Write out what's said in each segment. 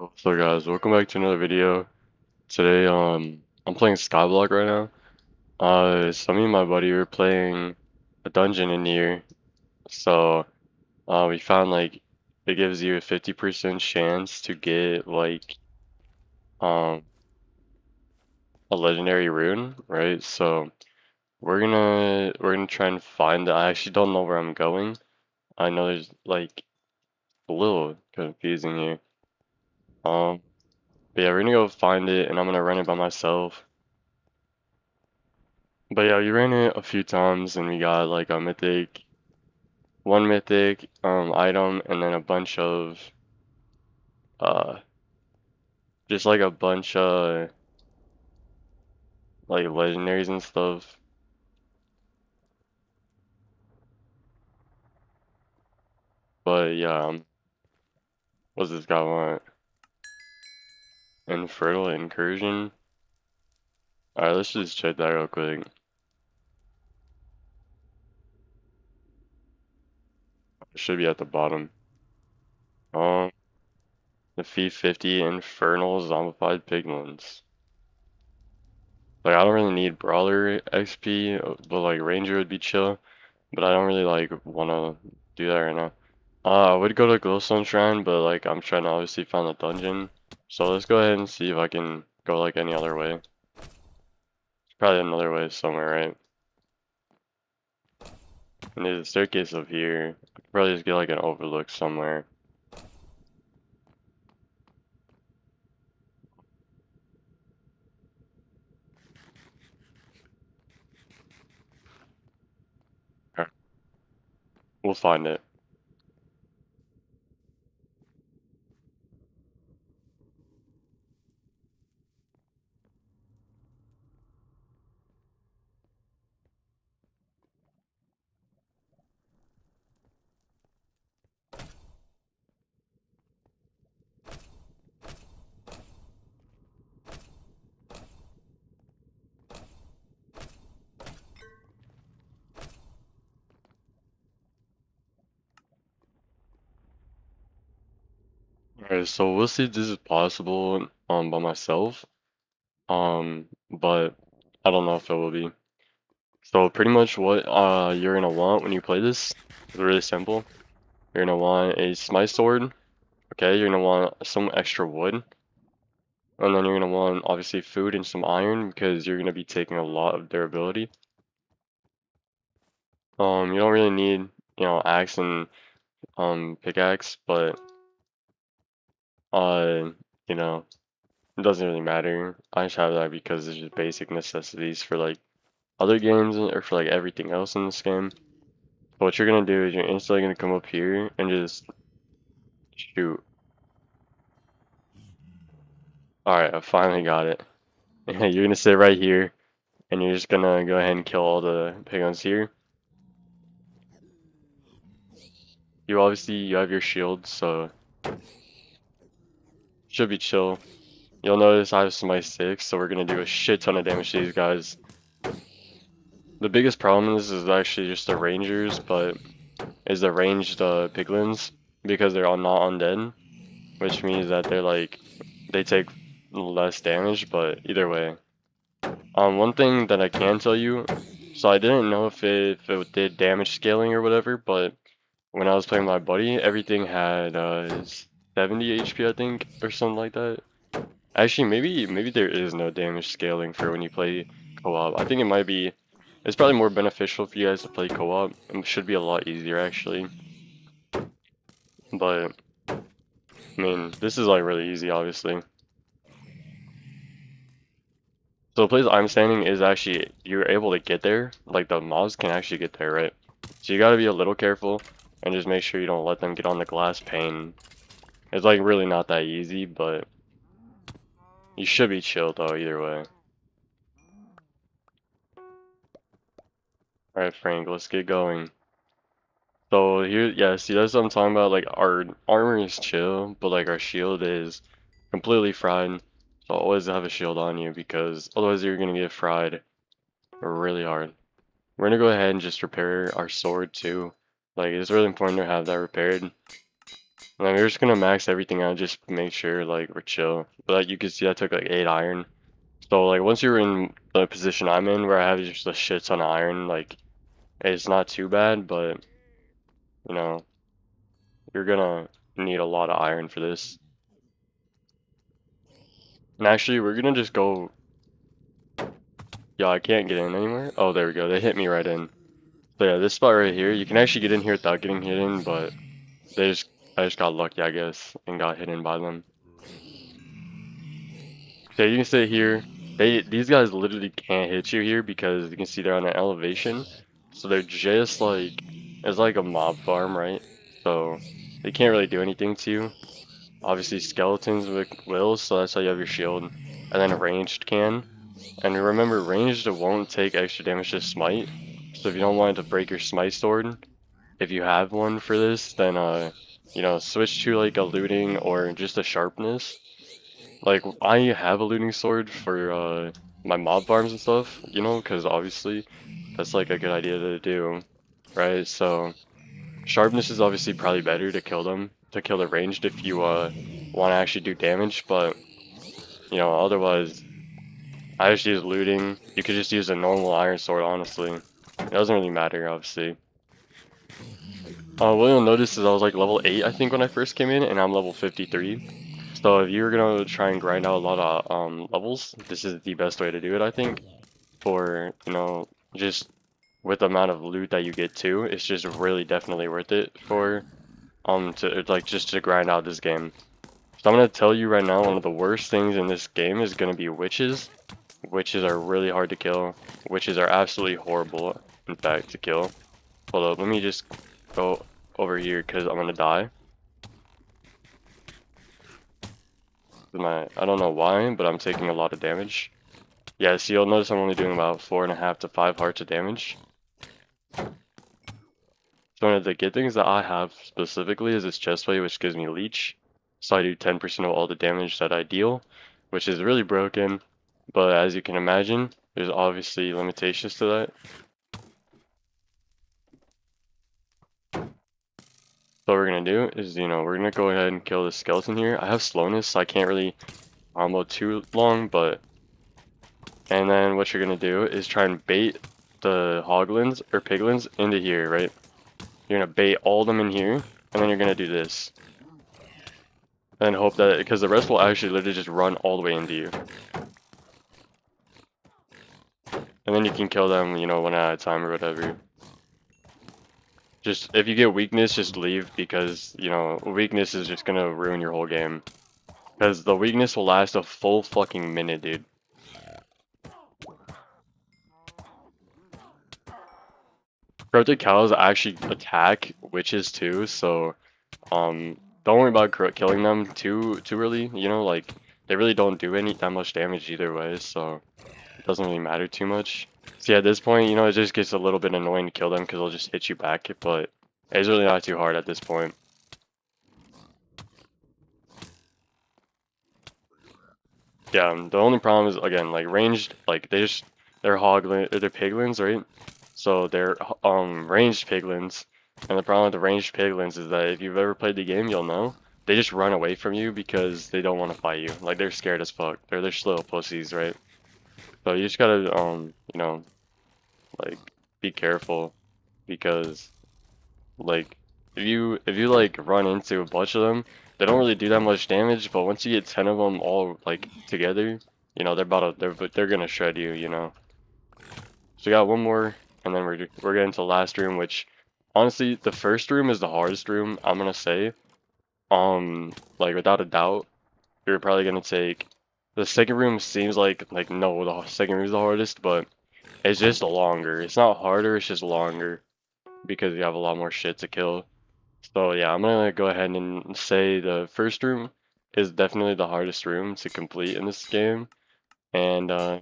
So guys, welcome back to another video. Today, I'm playing Skyblock right now. So me and my buddy were playing a dungeon in here. So, we found like it gives you a 50% chance to get like um a legendary rune, right? So we're gonna try and find it. I actually don't know where I'm going. I know there's like a little confusing here. Um, but yeah, we're gonna go find it, and I'm gonna run it by myself. But yeah, we ran it a few times and we got like a mythic, one mythic item and then a bunch of uh just like a bunch of like legendaries and stuff. But yeah, what's this guy want? Infertile incursion? Alright, let's just check that real quick. It should be at the bottom. Um defeat 50 infernal zombified piglins. Like I don't really need brawler XP, but like ranger would be chill. But I don't really like wanna do that right now. I would go to Glowstone Shrine, but like I'm trying to obviously find the dungeon. So let's go ahead and see if I can go like any other way. There's probably another way somewhere, right? And there's a staircase up here. I could probably just get like an overlook somewhere. Alright, we'll find it. Alright, so we'll see if this is possible by myself. But I don't know if it will be. So pretty much what you're gonna want when you play this is really simple. You're gonna want a smite sword. Okay, you're gonna want some extra wood, and then you're gonna want obviously food and some iron because you're gonna be taking a lot of durability. You don't really need, axe and pickaxe, but uh, you know, it doesn't really matter. I just have that because it's just basic necessities for like other games or for like everything else in this game. But what you're gonna do is you're instantly gonna come up here and just shoot. Alright, I finally got it. You're gonna sit right here and you're just gonna go ahead and kill all the piglins here. You have your shield, so should be chill. You'll notice I have Smite 6, so we're gonna do a shit ton of damage to these guys. The biggest problem is actually just the rangers, but is the ranged piglins because they're all not undead, which means that they take less damage. But either way, one thing that I can tell you, so I didn't know if it did damage scaling or whatever, but when I was playing with my buddy, everything had 70 HP, I think, or something like that. Actually, maybe there is no damage scaling for when you play co-op. I think it might be. It's probably more beneficial for you guys to play co-op. It should be a lot easier actually. But I mean, this is like really easy, obviously. So the place I'm standing is actually you're able to get there. Like the mobs can actually get there, right? So you gotta be a little careful and just make sure you don't let them get on the glass pane. It's like really not that easy, but you should be chill though either way. Alright, Frank, let's get going. So here, yeah, see, that's what I'm talking about. Like, our armor is chill, but like our shield is completely fried. So always have a shield on you because otherwise you're gonna get fried really hard. We're gonna go ahead and just repair our sword too. Like, it's really important to have that repaired And then we're just gonna max everything out, just make sure like we're chill. But like you can see, I took like 8 iron. So like once you're in the position I'm in, where I have just a shit ton of iron, like it's not too bad, but you know you're gonna need a lot of iron for this. And actually, we're gonna just go. Yeah, I can't get in anywhere. Oh, there we go. They hit me right in. So yeah, this spot right here, you can actually get in here without getting hit in, but they just I just got lucky, I guess, and got hit in by them. So you can sit here. These guys literally can't hit you here because you can see they're on an elevation. So they're just like it's like a mob farm, right? So they can't really do anything to you. Obviously skeletons will, so that's how you have your shield. And then ranged can. And remember, ranged won't take extra damage to smite. So if you don't want it to break your smite sword, if you have one for this, then switch to like a looting or just a sharpness. Like I have a looting sword for my mob farms and stuff, because obviously that's like a good idea to do, right? So sharpness is obviously probably better to kill them, to kill the ranged if you want to actually do damage, but otherwise I just use looting. You could just use a normal iron sword, honestly. It doesn't really matter, obviously. What you'll notice is I was like level 8, I think, when I first came in, and I'm level 53. So if you're gonna try and grind out a lot of levels, this is the best way to do it, I think. For, just with the amount of loot that you get too, it's just really definitely worth it for to like just to grind out this game. So I'm gonna tell you right now, one of the worst things in this game is gonna be witches. Witches are really hard to kill. Witches are absolutely horrible, in fact, to kill. Hold up, let me just go over here because I'm gonna die. I don't know why, but I'm taking a lot of damage. Yeah, so you'll notice I'm only doing about 4.5 to 5 hearts of damage. So one of the good things that I have specifically is this chestplate, which gives me leech. So I do 10% of all the damage that I deal, which is really broken. But as you can imagine, there's obviously limitations to that. So what we're gonna do is, we're gonna go ahead and kill this skeleton here. I have slowness, so I can't really combo too long, but and then what you're gonna do is try and bait the hoglins or piglins into here, right? You're gonna bait all of them in here, and then you're gonna do this. And hope that, because the rest will actually literally just run all the way into you. And then you can kill them, one at a time or whatever. Just, if you get weakness, just leave, because, weakness is just gonna ruin your whole game. Because the weakness will last a full fucking minute, dude. Corrupted cows actually attack witches too, so don't worry about killing them too early. Like they really don't do that much damage either way, so it doesn't really matter too much. See, at this point, it just gets a little bit annoying to kill them because they'll just hit you back, but it's really not too hard at this point. Yeah, the only problem is, again, like ranged, like they're piglins, right? So they're ranged piglins, and the problem with the ranged piglins is that if you've ever played the game, you'll know they just run away from you because they don't want to fight you. Like they're scared as fuck. They're just little pussies, right? So you just gotta like be careful because like if you like run into a bunch of them, they don't really do that much damage, but once you get 10 of them all like together, they're gonna shred you, So we got one more, and then we're getting to the last room, which honestly the first room is the hardest room, I'm gonna say. Like without a doubt, you're probably gonna take the second room seems like no, the second room is the hardest, but it's just longer. It's not harder, it's just longer because you have a lot more shit to kill. So yeah, I'm gonna go ahead and say the first room is definitely the hardest room to complete in this game, and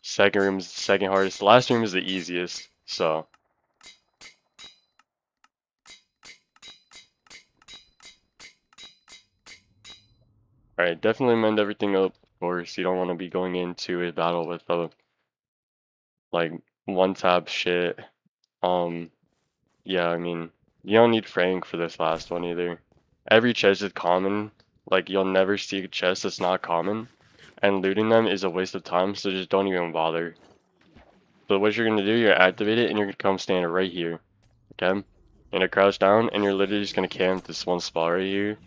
second room is the second hardest. The last room is the easiest. So alright, definitely mend everything up. Of course, you don't want to be going into a battle with like one tap shit. Um, yeah, I mean, you don't need Frank for this last one either. every chest is common. Like, you'll never see a chest that's not common. And looting them is a waste of time, so just don't even bother. So what you're gonna do, you're gonna activate it, and you're gonna come stand right here. Okay? You're gonna crouch down, and you're literally just gonna camp this one spot right here.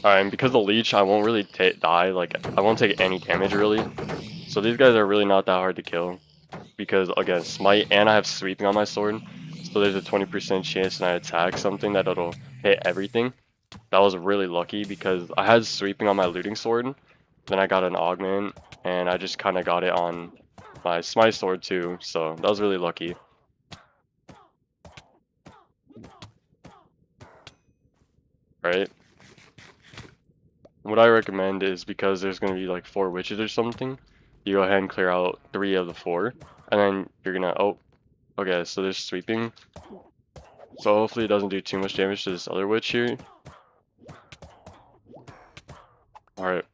Alright, and because the leech, I won't really die, like, I won't take any damage really. So these guys are really not that hard to kill. Because, again, smite, and I have sweeping on my sword. So there's a 20% chance when I attack something that it'll hit everything. That was really lucky because I had sweeping on my looting sword. Then I got an augment, and I just kind of got it on my smite sword too. So that was really lucky. Right? What I recommend is, because there's going to be like 4 witches or something, you go ahead and clear out 3 of the 4, and then you're gonna, oh, okay, so there's sweeping, so hopefully it doesn't do too much damage to this other witch here. Alright,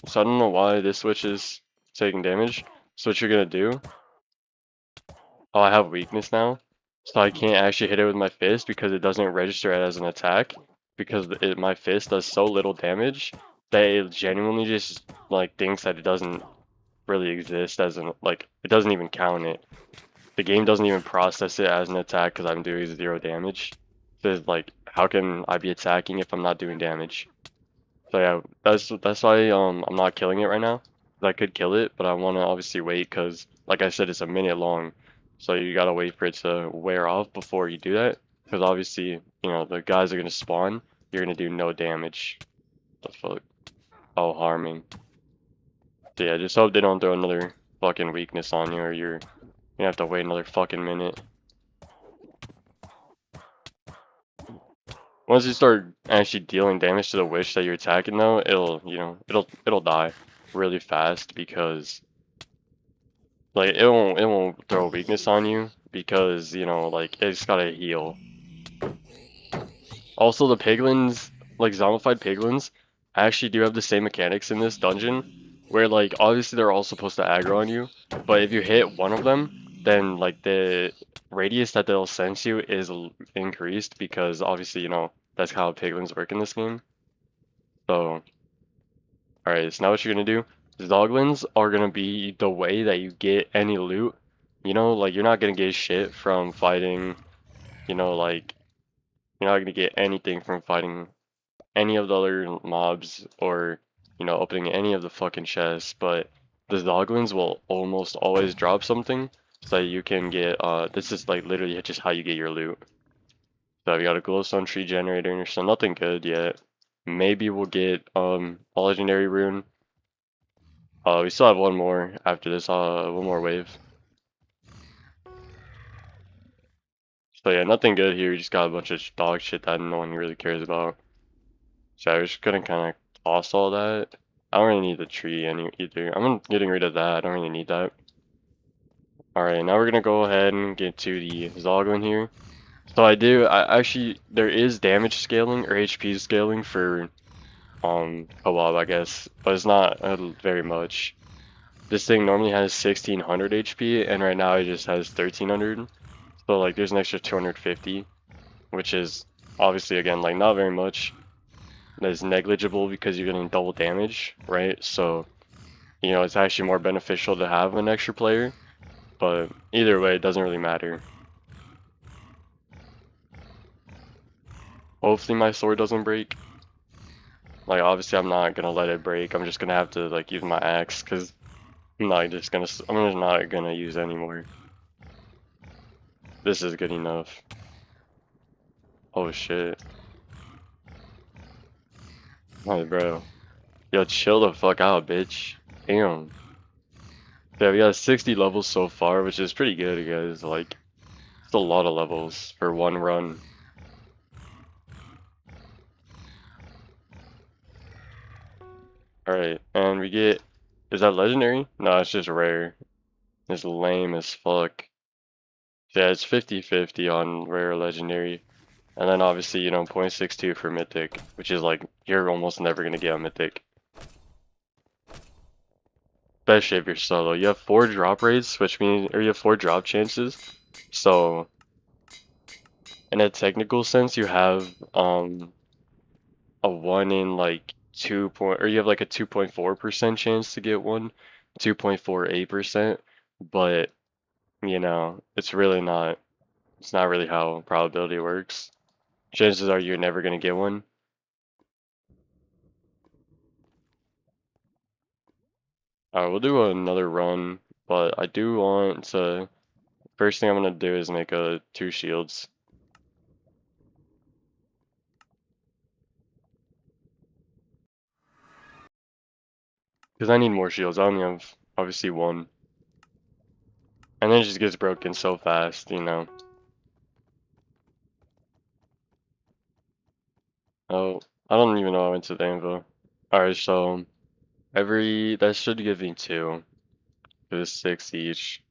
so I don't know why this witch is taking damage, so what you're gonna do, oh, I have weakness now, so I can't actually hit it with my fist because it doesn't register it as an attack, because my fist does so little damage that it genuinely just like thinks that it doesn't really exist as an, like, it doesn't even count it. The game doesn't even process it as an attack because I'm doing 0 damage. So it's like, how can I be attacking if I'm not doing damage? So yeah, that's why I'm not killing it right now. 'Cause I could kill it, but I want to obviously wait because, like I said, it's a minute long. So you gotta wait for it to wear off before you do that. Because obviously, you know, the guys are gonna spawn. You're gonna do no damage. The fuck? Oh, harming. So yeah, just hope they don't throw another fucking weakness on you, or you're gonna have to wait another fucking minute. Once you start actually dealing damage to the witch that you're attacking though, it'll, you know, it'll die really fast because, like, it won't throw weakness on you because, you know, like, it's gotta heal. Also, the piglins, like zombified piglins, actually do have the same mechanics in this dungeon, where, like, obviously they're all supposed to aggro on you, but if you hit one of them, then, like, the radius that they'll sense you is increased because obviously, you know, that's how piglins work in this game. So, alright, so now what you're gonna do, zoglins are gonna be the way that you get any loot. You know, like, you're not gonna get shit from fighting, you know, like, you're not gonna get anything from fighting any of the other mobs or, you know, opening any of the fucking chests, but the zoglins will almost always drop something so you can get, this is like literally just how you get your loot. So we got a glowstone tree generator, so nothing good yet. Maybe we'll get, a legendary rune. We still have one more after this, one more wave. So yeah, nothing good here, we just got a bunch of dog shit that no one really cares about. So I was just gonna kinda toss all that. I don't really need the tree either. I'm getting rid of that. I don't really need that. Alright, now we're gonna go ahead and get to the Zoglin here. So I actually, there is damage scaling or HP scaling for co-op, I guess, but it's not very much. This thing normally has 1600 HP, and right now it just has 1300. So like, there's an extra 250, which is obviously, again, like, not very much. That's negligible because you're getting double damage, right? So, you know, it's actually more beneficial to have an extra player, but either way, it doesn't really matter. Hopefully my sword doesn't break. Like, obviously I'm not gonna let it break. I'm just gonna have to, like, use my axe because I'm just not gonna use anymore. This is good enough. Oh shit. Oh, bro. Yo, chill the fuck out, bitch. Damn. Yeah, we got 60 levels so far, which is pretty good, guys. Like, it's a lot of levels for one run. Alright, and we get, is that legendary? No, it's just rare. It's lame as fuck. Yeah, it's 50-50 on rare legendary. And then obviously, you know, 0.62 for mythic, which is like, you're almost never gonna get a mythic. especially if you're solo. You have 4 drop rates, which means, or you have 4 drop chances. So, in a technical sense, you have a 1 in like 2 point, or you have like a 2.4% chance to get one, 2.48%, but you know, it's not really how probability works. Chances are you're never gonna get one. Alright, we'll do another run, but I do want to, first thing I'm gonna do is make 2 shields. Because I need more shields, I only have obviously 1. And then it just gets broken so fast, you know. Oh, I don't even know I went to the anvil. Alright, so that should give me 2. There's 6 each.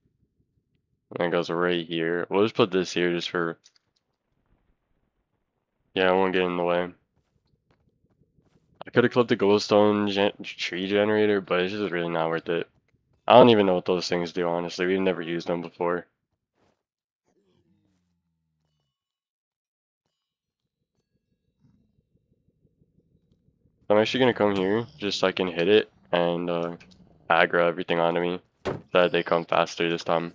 And it goes right here. We'll just put this here just for, yeah, I won't get in the way. I could have clipped the glowstone tree generator, but it's just really not worth it. I don't even know what those things do, honestly. We've never used them before. I'm actually gonna come here just so I can hit it and aggro everything onto me so that they come faster this time.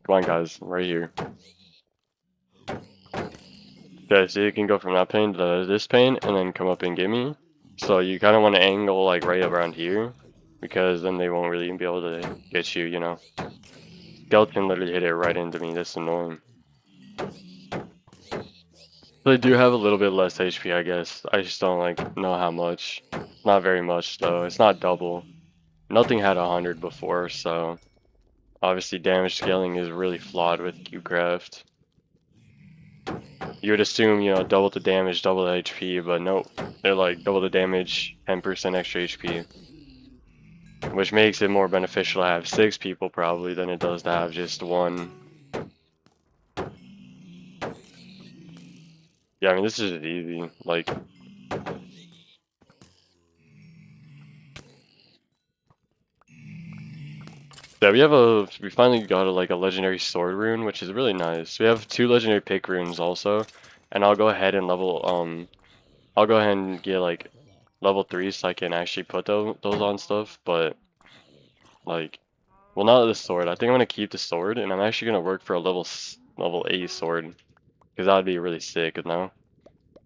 Come on, guys, right here. Okay, so you can go from that pane to this pane and then come up and get me. So you kind of want to angle like right around here because then they won't really be able to get you, you know. Skeleton literally hit it right into me. That's annoying. They do have a little bit less HP, I guess. I just don't like know how much. Not very much though. It's not double. Nothing had 100 before, so obviously damage scaling is really flawed with Qcraft. You would assume, you know, double the damage, double the HP, but nope. They're like double the damage, 10% extra HP. Which makes it more beneficial to have 6 people probably than it does to have just 1. Yeah, I mean this is easy. Like, yeah, we finally got like a legendary sword rune, which is really nice. We have 2 legendary pick runes also, and I'll go ahead and I'll go ahead and get like level 3 so I can actually put those on stuff, but like, well, not the sword. I think I'm gonna keep the sword, and I'm actually gonna work for a level 8 sword, because that would be really sick, you know?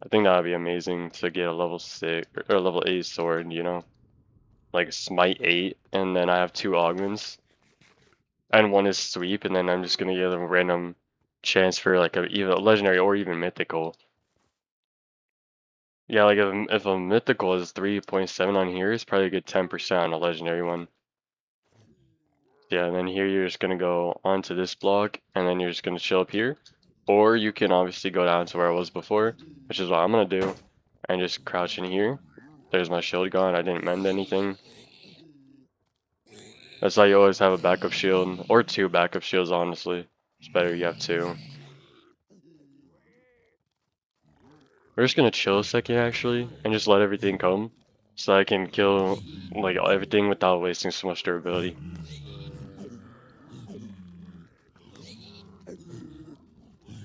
I think that would be amazing to get a level 6 or level 8 sword, you know? Like smite 8, and then I have 2 augments, and 1 is sweep, and then I'm just gonna get a random chance for like either a legendary or even mythical. Yeah, like if a mythical is 3.7 on here, it's probably a good 10% on a legendary one. Yeah, and then here you're just gonna go onto this block, and then you're just gonna chill up here. Or you can obviously go down to where I was before, which is what I'm gonna do, and just crouch in here. There's my shield gone, I didn't mend anything. That's why you always have a backup shield, or 2 backup shields, honestly. It's better you have 2. We're just gonna chill a second, actually, and just let everything come, so I can kill, like, everything without wasting so much durability.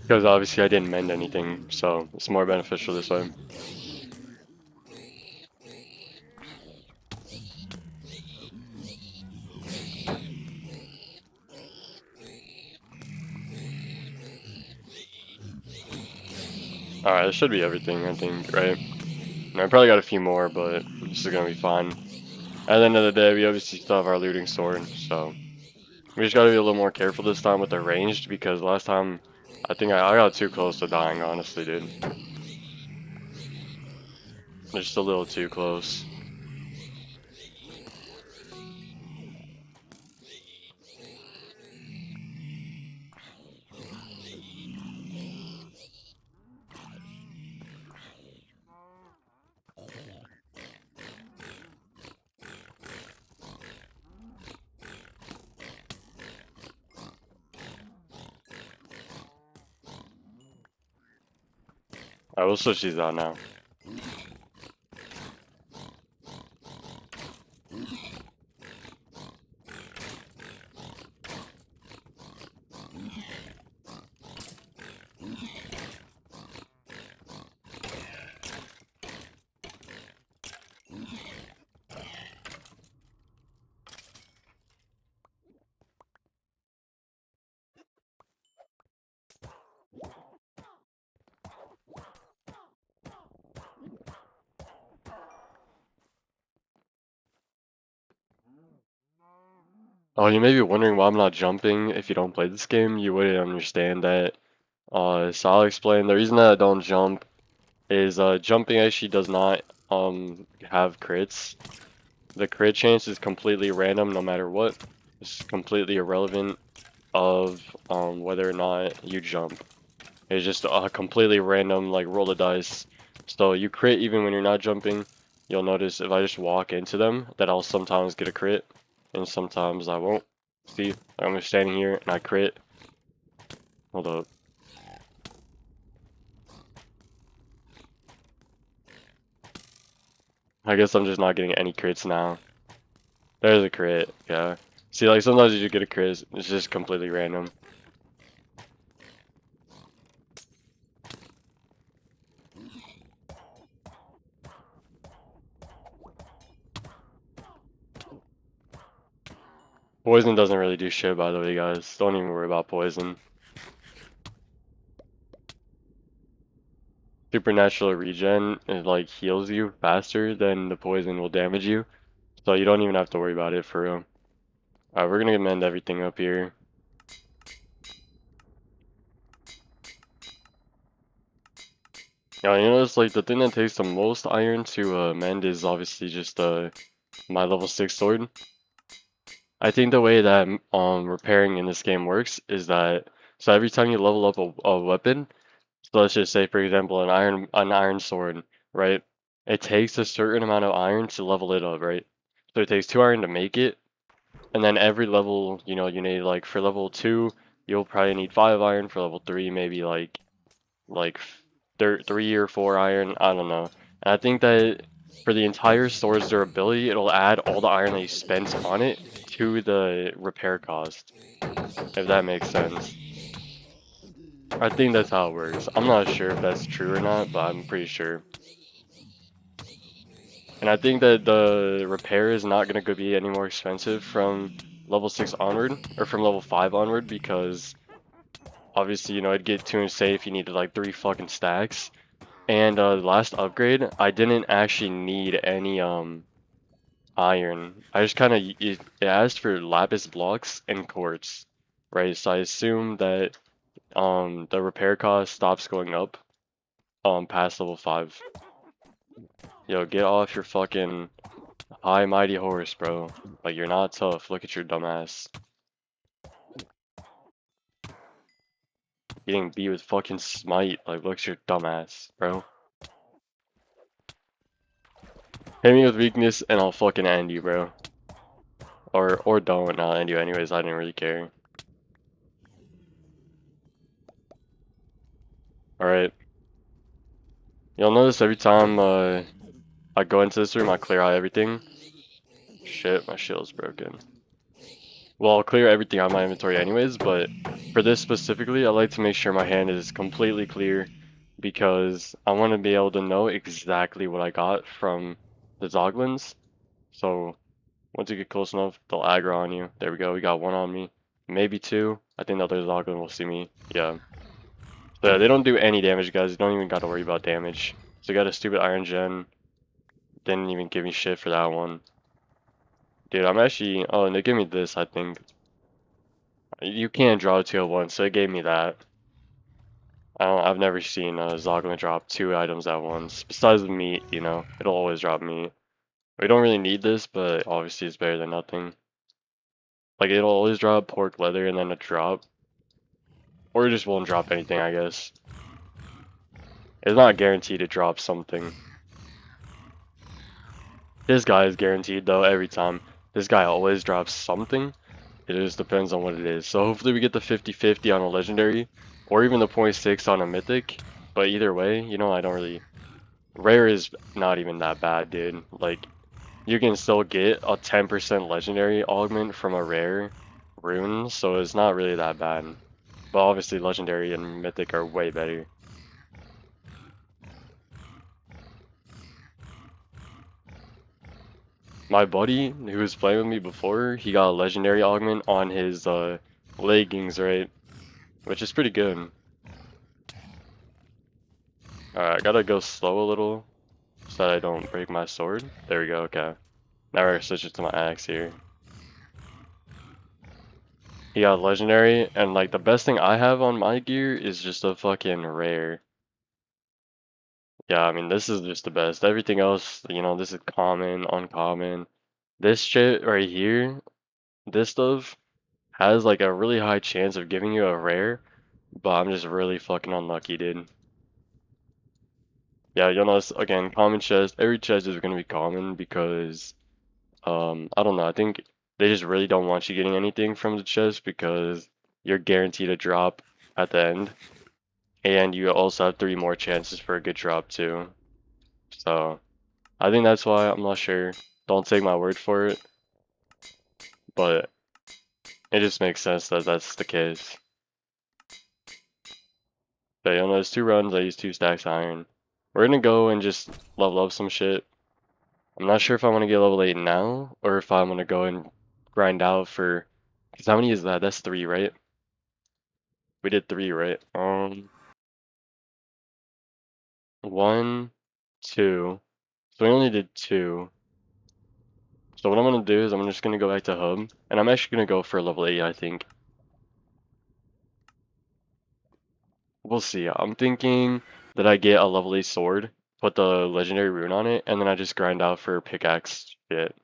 Because obviously I didn't mend anything, so it's more beneficial this way. Alright, this should be everything, I think, right? And I probably got a few more, but this is gonna be fine. At the end of the day, we obviously still have our looting sword, so we just gotta be a little more careful this time with the ranged, because last time, I think I got too close to dying, honestly, dude. Just a little too close. I will switch these out now. Oh, you may be wondering why I'm not jumping. If you don't play this game, you wouldn't understand that. So I'll explain. The reason that I don't jump is jumping actually does not have crits. The crit chance is completely random no matter what. It's completely irrelevant of whether or not you jump. It's just a completely random like roll of dice. So you crit even when you're not jumping. You'll notice if I just walk into them that I'll sometimes get a crit and sometimes I won't. See, I'm just standing here and I crit. Hold up. I guess I'm just not getting any crits now. There's a crit, yeah. See, like sometimes you just get a crit, it's just completely random. Poison doesn't really do shit, by the way, guys. Don't even worry about poison. Supernatural regen, it like heals you faster than the poison will damage you. So you don't even have to worry about it for real. Alright, we're gonna mend everything up here. Yeah, you know, it's like the thing that takes the most iron to mend is obviously just my level 6 sword. I think the way that repairing in this game works is that so every time you level up a weapon, so let's just say for example an iron sword, right? It takes a certain amount of iron to level it up, right? So it takes 2 iron to make it, and then every level, you know, you need like for level 2, you'll probably need 5 iron, for level 3 maybe like 3 or 4 iron, I don't know. And I think that for the entire sword's durability, it'll add all the iron that you spent on it to the repair cost, if that makes sense. I think that's how it works. I'm not sure if that's true or not, but I'm pretty sure. And I think that the repair is not going to be any more expensive from level 6 onward, or from level 5 onward, because obviously, you know, it'd get too insane if you needed like 3 fucking stacks. And the last upgrade, I didn't actually need any iron. I just kind of it asked for lapis blocks and quartz, right? So I assume that the repair cost stops going up past level 5. Yo, get off your fucking high mighty horse, bro. Like you're not tough. Look at your dumb ass. Getting beat with fucking smite. Like look at your dumb ass, bro. Hit me with weakness and I'll fucking end you, bro. Or don't. I'll end you anyways. I didn't really care. Alright. You'll notice every time I go into this room, I clear out everything. Shit, my shield's broken. Well, I'll clear everything out of my inventory anyways, but for this specifically, I like to make sure my hand is completely clear because I want to be able to know exactly what I got from the Zoglins. So once you get close enough, they'll aggro on you. There we go, we got one on me. Maybe two. I think the other Zoglin will see me. Yeah. So they don't do any damage, guys. You don't even got to worry about damage. So I got a stupid Iron Gen. Didn't even give me shit for that one. Dude, I'm actually... Oh, and they give me this, I think. You can't draw two at once, so it gave me that. I've never seen a Zoglin drop 2 items at once. Besides the meat, you know, it'll always drop meat. We don't really need this, but obviously it's better than nothing. Like, it'll always drop pork leather and then a drop. Or it just won't drop anything, I guess. It's not guaranteed to drop something. This guy is guaranteed, though, every time. This guy always drops something. It just depends on what it is. So hopefully we get the 50-50 on a legendary, or even the 0.6 on a mythic. But either way, you know, I don't really... Rare is not even that bad, dude. Like, you can still get a 10% legendary augment from a rare rune, so it's not really that bad. But obviously legendary and mythic are way better. My buddy who was playing with me before, he got a legendary augment on his leggings, right? Which is pretty good. Alright, I gotta go slow a little so that I don't break my sword. There we go, okay. Now we're gonna switch it to my axe here. He got legendary, and like the best thing I have on my gear is just a fucking rare. Yeah, I mean this is just the best. Everything else, you know, this is common, uncommon. This shit right here, this stuff has like a really high chance of giving you a rare, but I'm just really fucking unlucky, dude. Yeah, you'll notice again, common chest. Every chest is gonna be common because I don't know. I think they just really don't want you getting anything from the chest because you're guaranteed a drop at the end, and you also have three more chances for a good drop too. So I think that's why. I'm not sure. Don't take my word for it, but it just makes sense that that's the case. But you'll notice 2 runs. I use 2 stacks iron. We're gonna go and just level up some shit. I'm not sure if I want to get level 8 now or if I want to go and grind out for. Cause how many is that? That's 3, right? We did 3, right? 1, 2. So we only did 2. So what I'm gonna do is I'm just gonna go back to hub, and I'm actually gonna go for level 8, I think. We'll see. I'm thinking that I get a level 8 sword, put the legendary rune on it, and then I just grind out for pickaxe shit.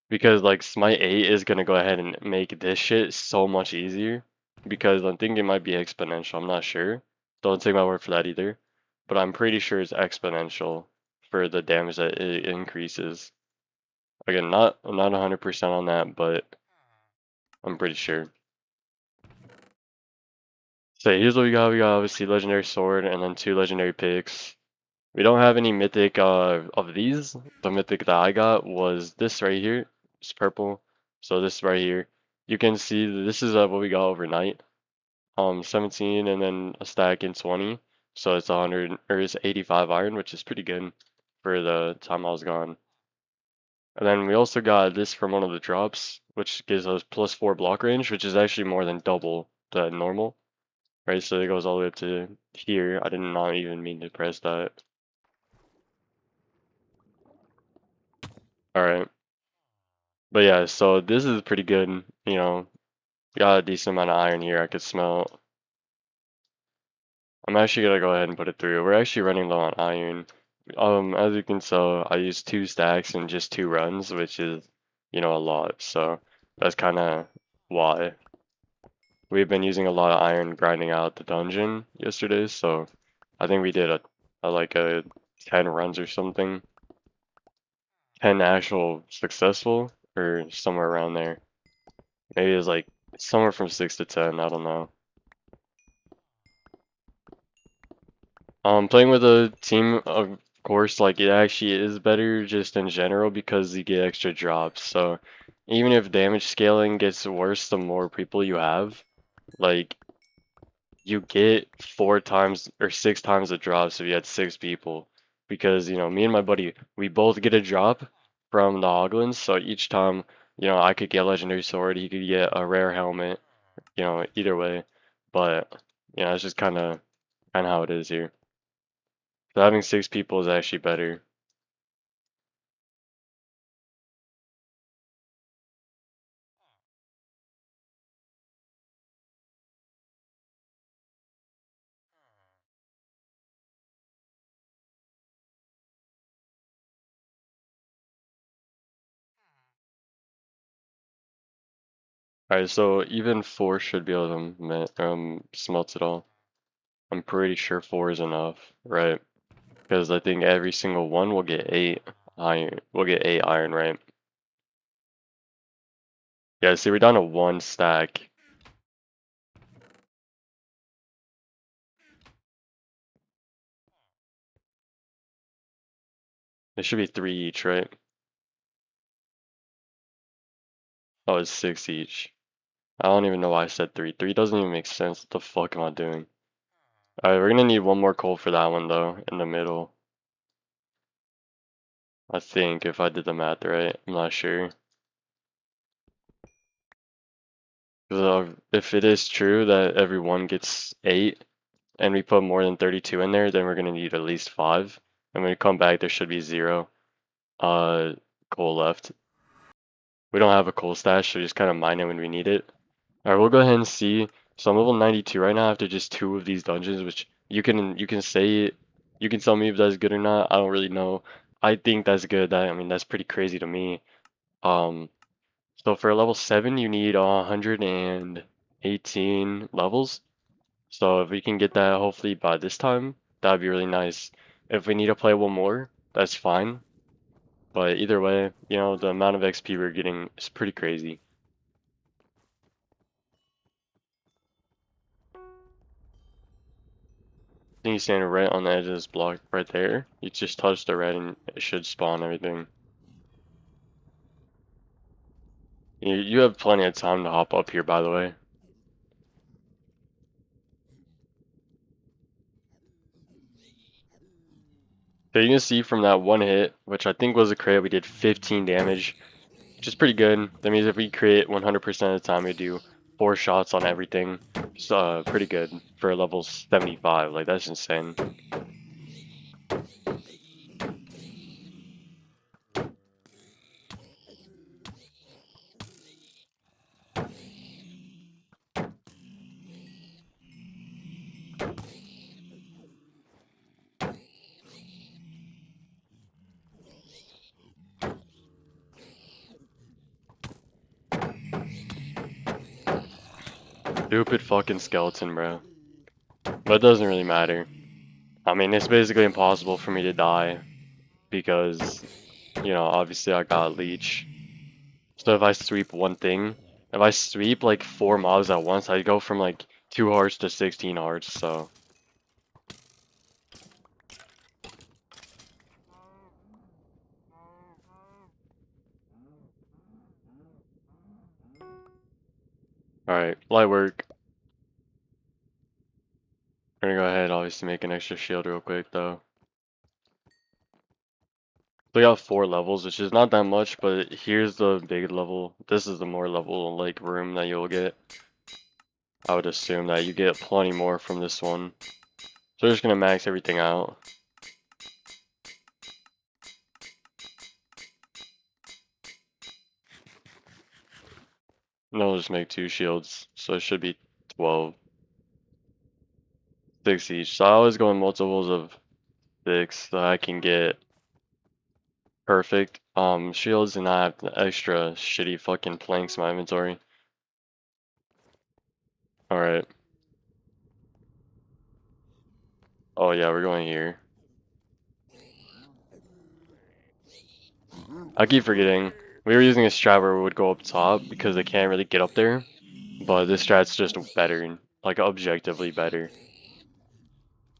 Because like Smite 8 is gonna go ahead and make this shit so much easier. Because I'm thinking it might be exponential. I'm not sure. Don't take my word for that either. But I'm pretty sure it's exponential for the damage that it increases. Again, not 100% on that, but I'm pretty sure. So here's what we got. We got obviously legendary sword and then 2 legendary picks. We don't have any mythic of these. The mythic that I got was this right here. It's purple. So this right here. You can see that this is what we got overnight. 17 and then a stack in 20. So it's 100 or it's 85 iron, which is pretty good for the time I was gone. And then we also got this from one of the drops, which gives us +4 block range, which is actually more than double the normal. Right, so it goes all the way up to here. I did not even mean to press that. Alright. But yeah, so this is pretty good. You know, got a decent amount of iron here I could smelt. I'm actually gonna go ahead and put it through. We're actually running low on iron. As you can tell, I used 2 stacks in just 2 runs, which is, you know, a lot. So that's kind of why. We've been using a lot of iron grinding out the dungeon yesterday, so I think we did like a 10 runs or something. 10 actual successful, or somewhere around there. Maybe it's like somewhere from 6 to 10, I don't know. Playing with a team, of course, like it actually is better just in general because you get extra drops. So even if damage scaling gets worse the more people you have, like you get 4 times or 6 times the drops if you had 6 people. Because, you know, me and my buddy, we both get a drop from the Hoglins, so each time, you know, I could get a legendary sword, he could get a rare helmet, you know, either way. But, you know, it's just kinda how it is here. So having 6 people is actually better. Alright, so even 4 should be able to smelt it all. I'm pretty sure 4 is enough, right? Because I think every single one will get 8 iron. We'll get 8 iron, right? Yeah, see, we're down to 1 stack. It should be 3 each, right? Oh, it's 6 each. I don't even know why I said 3. 3 doesn't even make sense. What the fuck am I doing? Alright, we're gonna need 1 more coal for that one, though, in the middle. I think, if I did the math right. I'm not sure. Because if it is true that everyone gets 8, and we put more than 32 in there, then we're gonna need at least 5. And when we come back, there should be 0 uh, coal left. We don't have a coal stash, so just kind of mine it when we need it. Alright, we'll go ahead and see. So I'm level 92 right now after just 2 of these dungeons, which you can say you can tell me if that's good or not. I don't really know. I think that's good. I mean that's pretty crazy to me. Um, so for level 7 you need 118 levels. So if we can get that hopefully by this time, that'd be really nice. If we need to play one more, that's fine. But either way, the amount of XP we're getting is pretty crazy. I think you stand right on the edge of this block right there. You just touch the red and it should spawn everything. You have plenty of time to hop up here, by the way. So you can see from that one hit, which I think was a crit, we did 15 damage, which is pretty good. That means if we crit 100% of the time, we do 4 shots on everything. So pretty good for level 75. Like that's insane. Stupid fucking skeleton, bro. But it doesn't really matter. I mean, it's basically impossible for me to die because, obviously I got leech. So if I sweep one thing, if I sweep like 4 mobs at once, I go from like 2 hearts to 16 hearts, so. Alright, light work. We're gonna go ahead, obviously make an extra shield real quick though. We got 4 levels, which is not that much, but here's the big level. This is the more level like room that you'll get. I would assume that you get plenty more from this one. So we're just gonna max everything out. And we'll just make 2 shields, so it should be 12. 6 each. So I always go in multiples of 6 so I can get perfect shields and I have the extra shitty fucking planks in my inventory. Alright. Oh yeah, we're going here. I keep forgetting. We were using a strat where we would go up top because they can't really get up there. But this strat's just better, like objectively better.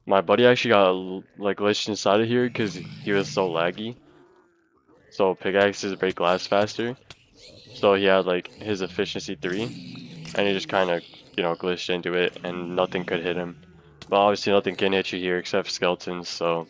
My buddy actually got like glitched inside of here because he was so laggy. So pickaxes break glass faster. So he had like his efficiency 3. And he just kind of, glitched into it and nothing could hit him. But obviously nothing can hit you here except skeletons, so.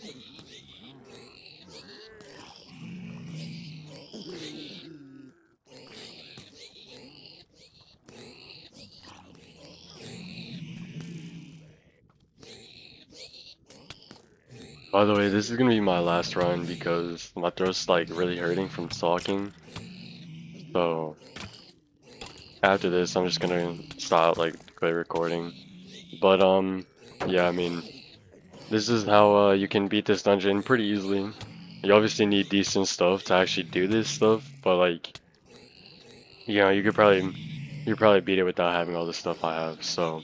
By the way, this is gonna be my last run because my throat's like really hurting from talking. So after this, I'm just gonna stop like quit recording. But yeah, I mean, this is how you can beat this dungeon pretty easily. You obviously need decent stuff to actually do this stuff, but like, you could probably beat it without having all the stuff I have. So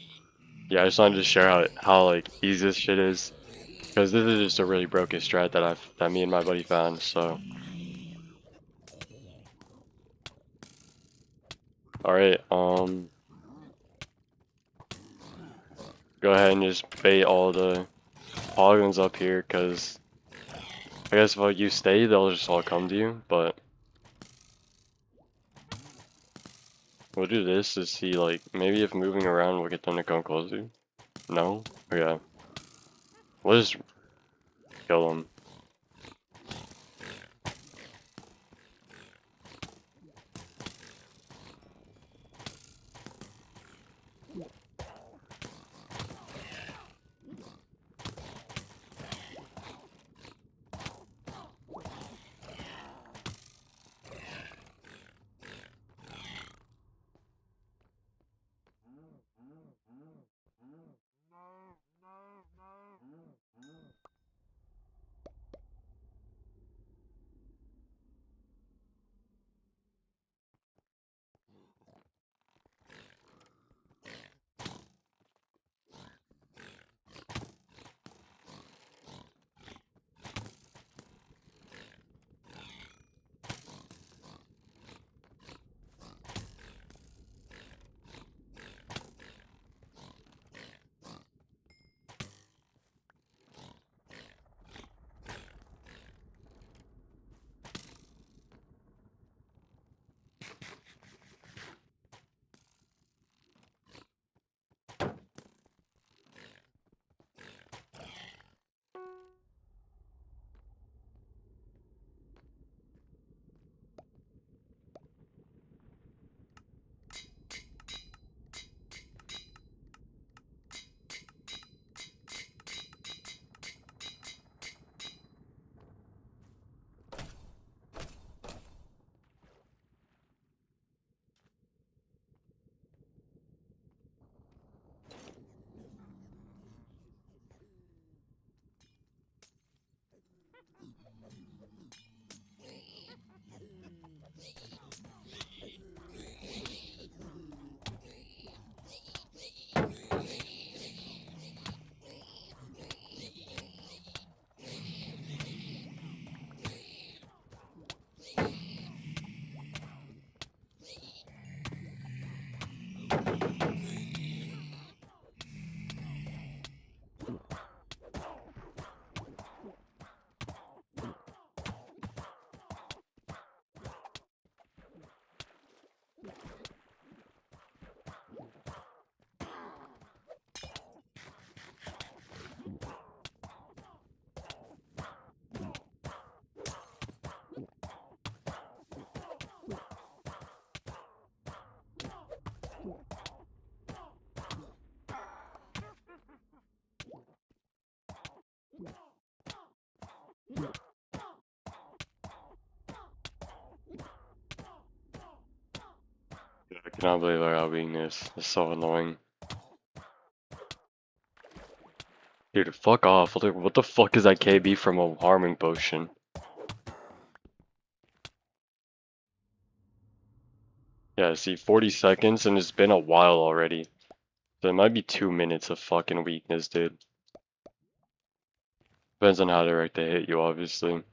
yeah, I just wanted to share how like easy this shit is, because this is just a really broken strat that me and my buddy found. So all right, go ahead and just bait all the polygons up here, because I guess if you stay, they'll just all come to you. But we'll do this to see like maybe if moving around will get them to come closer. No, yeah, we'll just kill them. I cannot believe I got weakness. It's so annoying. Dude, fuck off. What the fuck is that KB from a harming potion? Yeah, see, 40 seconds and it's been a while already. So it might be 2 minutes of fucking weakness, dude. Depends on how direct they hit you, obviously.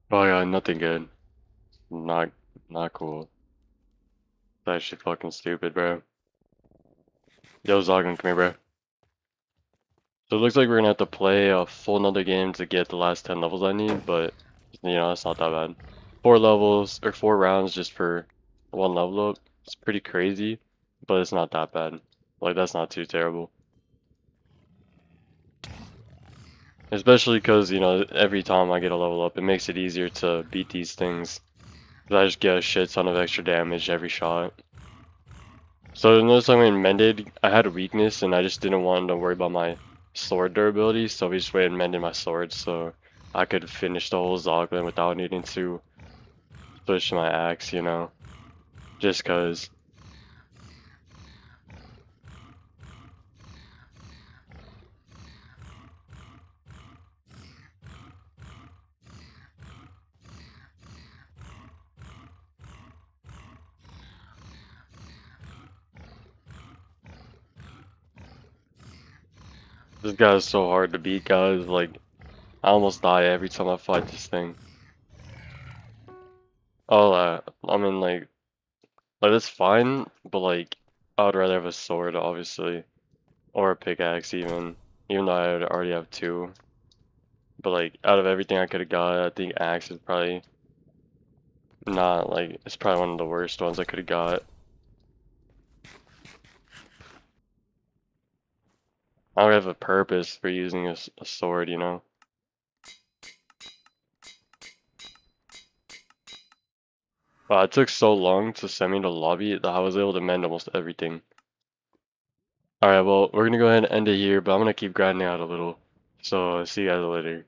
Oh yeah, nothing good. Not, not cool. That's actually fucking stupid, bro. Yo, Zogan, come here, bro. So it looks like we're gonna have to play a full another game to get the last 10 levels I need, but, you know, it's not that bad. 4 levels, or 4 rounds just for 1 level up. It's pretty crazy, but it's not that bad. Like, that's not too terrible. Especially because, you know, every time I get a level up, it makes it easier to beat these things. 'Cause I just get a shit ton of extra damage every shot. So notice time in mended, I had a weakness and I just didn't want to worry about my sword durability, so we just went and mended my sword so I could finish the whole Zoglin without needing to switch to my axe, you know, just cause. This guy is so hard to beat, guys, like, I almost die every time I fight this thing. Oh, I mean, like Like that's fine, but like I would rather have a sword, obviously, or a pickaxe even though I would already have two. But like out of everything I could have got, I think axe is probably not like it's probably one of the worst ones I could have got. I don't have a purpose for using a sword, you know. Wow, it took so long to send me to the lobby that I was able to mend almost everything. Alright, well, we're gonna go ahead and end it here, but I'm gonna keep grinding out a little. So, see you guys later.